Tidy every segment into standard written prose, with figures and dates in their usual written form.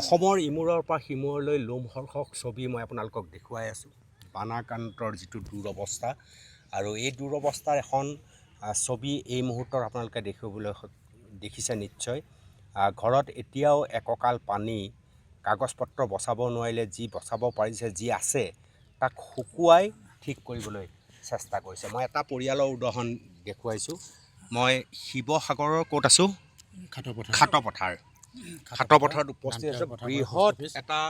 অসমৰ ইমূৰৰ পৰা সিমূৰলৈ লোমহৰ্ষক ছবি মই আপোনালোকক দেখুৱাই আছোঁ। বানাক্ৰান্তৰ যিটো দুৰৱস্থা, আৰু এই দুৰৱস্থাৰ এখন ছবি এই মুহূৰ্তত আপোনালোকে দেখিছে নিশ্চয়। ঘৰত এতিয়াও একঁকাল পানী, কাগজ পত্ৰ বচাব নোৱাৰিলে যি বচাব পাৰিছে, যি আছে তাক শুকুৱাই ঠিক কৰিবলৈ চেষ্টা কৰিছে। মই এটা পৰিয়ালৰ উদাহৰণ দেখুৱাইছোঁ। মই শিৱসাগৰৰ ক'ত আছোঁ? খাটপথাৰত উপস্থিত আছে। বৃহৎ এটা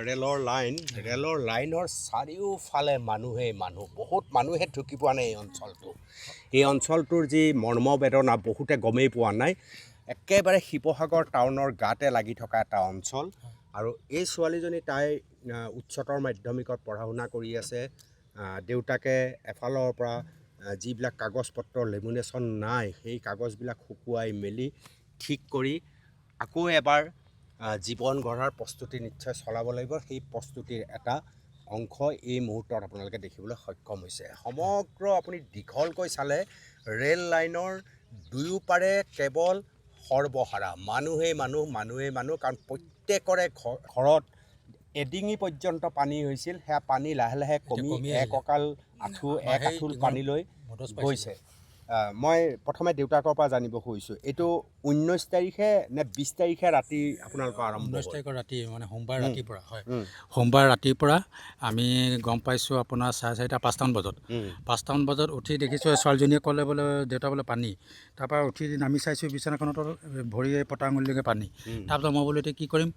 ৰেলৰ লাইনৰ চাৰিওফালে মানুহ, বহুত মানুহে ঢুকি পোৱা নাই এই অঞ্চলটোৰ যি মৰ্মবেদনা বহুতে গমেই পোৱা নাই। একেবাৰে শিৱসাগৰ টাউনৰ গাতে লাগি থকা এটা অঞ্চল। আৰু এই ছোৱালীজনী তাই উচ্চতৰ মাধ্যমিকত পঢ়া শুনা কৰি আছে। দেউতাকে এফালৰ পৰা যিবিলাক কাগজ পত্ৰ লেমিনেশ্যন নাই, সেই কাগজবিলাক শুকুৱাই মেলি ঠিক কৰি আকৌ এবাৰ জীৱন গঢ়াৰ প্ৰস্তুতি নিশ্চয় চলাব লাগিব। সেই প্ৰস্তুতিৰ এটা অংশ এই মুহূৰ্তত আপোনালোকে দেখিবলৈ সক্ষম হৈছে। সমগ্ৰ আপুনি দীঘলকৈ চালে ৰেল লাইনৰ দুয়োপাৰে কেৱল সৰ্বহাৰা মানুহেই মানুহ, কাৰণ প্ৰত্যেকৰে ঘৰত এডিঙি পৰ্যন্ত পানী হৈছিল। সেয়া পানী লাহে লাহে কমি এক আঁঠুল পানীলৈ গৈছে। মই প্ৰথমে দেউতাকৰ পৰা জানিব খুজিছোঁ, এইটো 19 তাৰিখে নে 20 তাৰিখে ৰাতি আপোনালোকৰ আৰম্ভ? 19 তাৰিখৰ ৰাতি, মানে সোমবাৰ ৰাতিৰ পৰা হয়। সোমবাৰ ৰাতিৰ পৰা আমি গম পাইছোঁ আপোনাৰ 4:30 5টামান বজাত। 5টামান বজাত উঠি দেখিছোঁ ছোৱালীজনীয়ে ক'লে বোলে দেউতা বোলে পানী। তাৰপৰা উঠি নামি চাইছোঁ বিচনাখনত ভৰি পতা আঙুলিলৈকে পানী। তাৰপিছত মই বোলো এতিয়া কি কৰিম,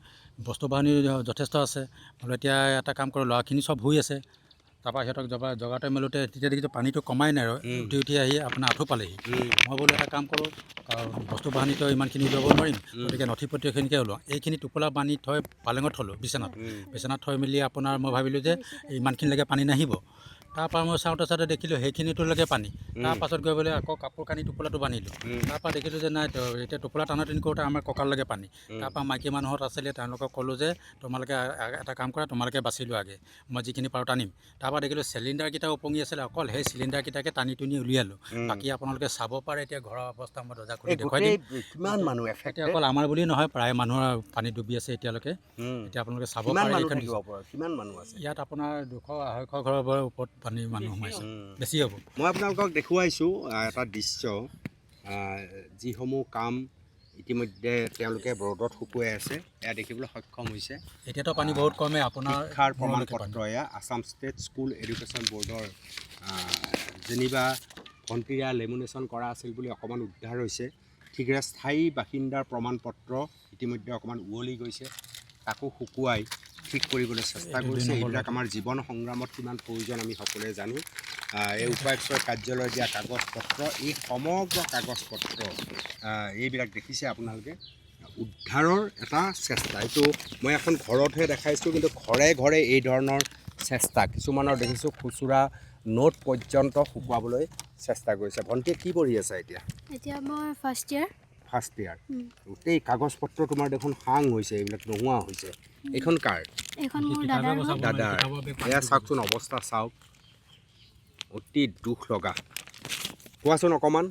বস্তু বাহানি যথেষ্ট আছে। বোলো এতিয়া এটা কাম কৰোঁ, ল'ৰাখিনি চব শুই আছে। তাৰপৰা সিহঁতক জগাতে মেলোতে তেতিয়া দেখিছোঁ পানীটো কমাই নাই, উঠি আহি আপোনাৰ আঁঠু পালেহি। মই বোলো এটা কাম কৰোঁ, কাৰণ বস্তু বাহানিতো ইমানখিনি উলিয়াব নোৱাৰিম, গতিকে নথি পত্ৰখিনিকে ওলোৱা। এইখিনি টোপোলা বান্ধি থৈ পালেঙত থ'লোঁ বিচনাত থৈ মেলি আপোনাৰ মই ভাবিলোঁ যে ইমানখিনিলৈকে পানী নাহিব। তাৰপৰা মই চাওঁতে দেখিলোঁ সেইখিনিটোলৈকে পানী। তাৰপাছত গৈ পেলাই আকৌ কাপোৰ কানি টোপোলাটো বান্ধিলোঁ। তাৰপৰা দেখিলোঁ যে নাই, এতিয়া টোপোলা টানাটানি কৰোঁতে আমাৰ কঁকাললৈকে পানী। তাৰপৰা মাইকী মানুহত আছিলে, তেওঁলোকক ক'লোঁ যে তোমালোকে এটা কাম কৰা, তোমালোকে বাচি লোৱা আগে, মই যিখিনি পাৰোঁ টানিম। তাৰপৰা দেখিলোঁ চিলিণ্ডাৰকেইটা উপঙি আছিলে, অকল সেই চিলিণ্ডাৰকেইটাকে টানি টুনি উলিয়ালোঁ। বাকী আপোনালোকে চাব পাৰে এতিয়া ঘৰৰ অৱস্থা মই দৰ্জা খুলি দেখুৱাই দিম। কিমান মানুহ এতিয়া অকল আমাৰ বুলি নহয়, প্ৰায় মানুহৰ পানী ডুবি আছে এতিয়ালৈকে। এতিয়া আপোনালোকে চাব পাৰে কিমান মানুহ আছে ইয়াত। আপোনাৰ 200-250 ঘৰৰ ওপৰত মানুহ সোমাইছে, বেছি হ'ব। মই আপোনালোকক দেখুৱাইছোঁ এটা দৃশ্য, যিসমূহ কাম ইতিমধ্যে তেওঁলোকে ৰ'দত শুকুৱাই আছে, এয়া দেখিবলৈ সক্ষম হৈছে। এতিয়াতো পানী বহুত কমে। আপোনাৰ শিক্ষাৰ প্ৰমাণ পত্ৰ এয়া আছাম ষ্টেট স্কুল এডুকেশ্যন বৰ্ডৰ যেনিবা ভণ্টিৰা লেমিনেশ্যন কৰা আছিল বুলি অকণমান উদ্ধাৰ হৈছে। ঠিকৰে স্থায়ী বাসিন্দাৰ প্ৰমাণ পত্ৰ ইতিমধ্যে অকণমান উৱলি গৈছে, তাকো শুকুৱাই ঠিক কৰিবলৈ চেষ্টা কৰিছে। এইবিলাক আমাৰ জীৱন সংগ্ৰামত কিমান প্ৰয়োজন আমি সকলোৱে জানো। এই উপায়ুক্তৰ কাৰ্যালয়ত দিয়া কাগজ পত্ৰ, এই সমগ্ৰ কাগজ পত্ৰ এইবিলাক দেখিছে আপোনালোকে, উদ্ধাৰৰ এটা চেষ্টা। এইটো মই এখন ঘৰতহে দেখাইছোঁ, কিন্তু ঘৰে ঘৰে এই ধৰণৰ চেষ্টা। কিছুমানৰ দেখিছোঁ খুচুৰা নোট পৰ্যন্ত শুকুৱাবলৈ চেষ্টা কৰিছে। ভণ্টিয়ে কি পঢ়ি আছে এতিয়া? এতিয়া মই ফাৰ্ষ্ট ইয়াৰ। গোটেই কাগজ পত্ৰ তোমাৰ দেখোন সাং হৈছে, এইবিলাক নোহোৱা হৈছে। এইখন কাৰ? এইখন মোৰ দাদাৰ। এয়া চাওকচোন, অৱস্থা চাওক, অতি দুখ লগা। কোৱাচোন অকণমান,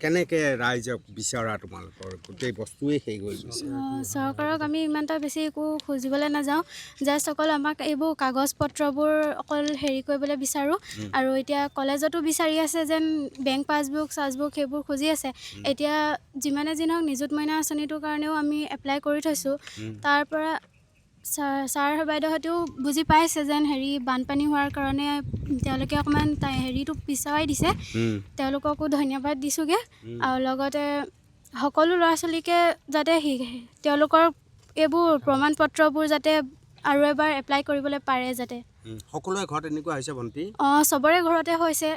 কেনেকৈ ৰাইজক বিচৰা? তোমালোকৰ গোটেই বস্তুৱেই শেষ হৈ গৈছে। চৰকাৰক আমি ইমান এটা বেছি একো খুজিবলৈ নাযাওঁ, জাষ্ট অকল আমাক এইবোৰ কাগজ পত্ৰবোৰ অকল হেৰি কৰিবলৈ বিচাৰোঁ। আৰু এতিয়া কলেজতো বিচাৰি আছে যেন বেংক পাছবুক সেইবোৰ খুজি আছে। এতিয়া যিমানে যি নহওক নিযুত মইনা আঁচনিটোৰ কাৰণেও আমি এপ্লাই কৰি থৈছোঁ। তাৰ পৰা ছাৰ বাইদেউহঁতেও বুজি পাইছে যেন বানপানী হোৱাৰ কাৰণে তেওঁলোকে অকণমান হেৰিটো পিছুৱাই দিছে। তেওঁলোককো ধন্যবাদ দিছোঁগৈ। আৰু লগতে সকলো ল'ৰা ছোৱালীকে যাতে তেওঁলোকৰ এইবোৰ প্ৰমাণ পত্ৰবোৰ যাতে আৰু এবাৰ এপ্লাই কৰিবলৈ পাৰে যাতে। সকলোৰে ঘৰত এনেকুৱা হৈছে ভণ্টি? চবৰে ঘৰতে হৈছে।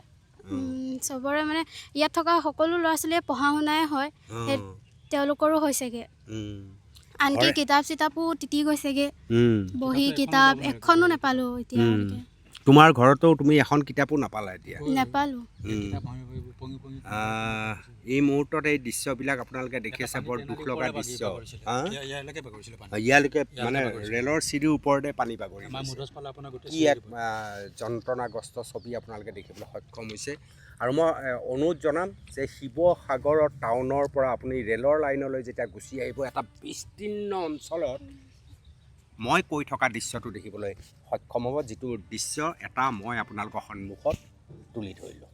চবৰে মানে ইয়াত থকা সকলো ল'ৰা ছোৱালীয়ে পঢ়া শুনাই হয়, সেই তেওঁলোকৰো হৈছেগৈ। আনকি কিতাপ চিতাপো তিতি গৈছেগৈ, বহি কিতাপ এখনো নাপালোঁ। এতিয়া তোমাৰ ঘৰতো তুমি এখন কিতাপো নাপালা? এতিয়া নাপালোঁ। এই মুহূৰ্তত এই দৃশ্যবিলাক আপোনালোকে দেখি আছে, বৰ দুখ লগা দৃশ্য। ইয়ালৈকে মানে ৰেলৰ চিৰিৰ ওপৰতে পানী বাগৰি, কি এক যন্ত্ৰণাগ্ৰস্ত ছবি আপোনালোকে দেখিবলৈ সক্ষম হৈছে। আৰু মই অনুৰোধ জনাম যে শিৱসাগৰৰ টাউনৰ পৰা আপুনি ৰেলৰ লাইনলৈ যেতিয়া গুচি আহিব এটা বিস্তীৰ্ণ অঞ্চলত মই কৈ থকা দৃশ্যটো দেখিবলৈ সক্ষম হ'ব, যিটো দৃশ্য এটা মই আপোনালোকৰ সন্মুখত তুলি ধৰিলোঁ।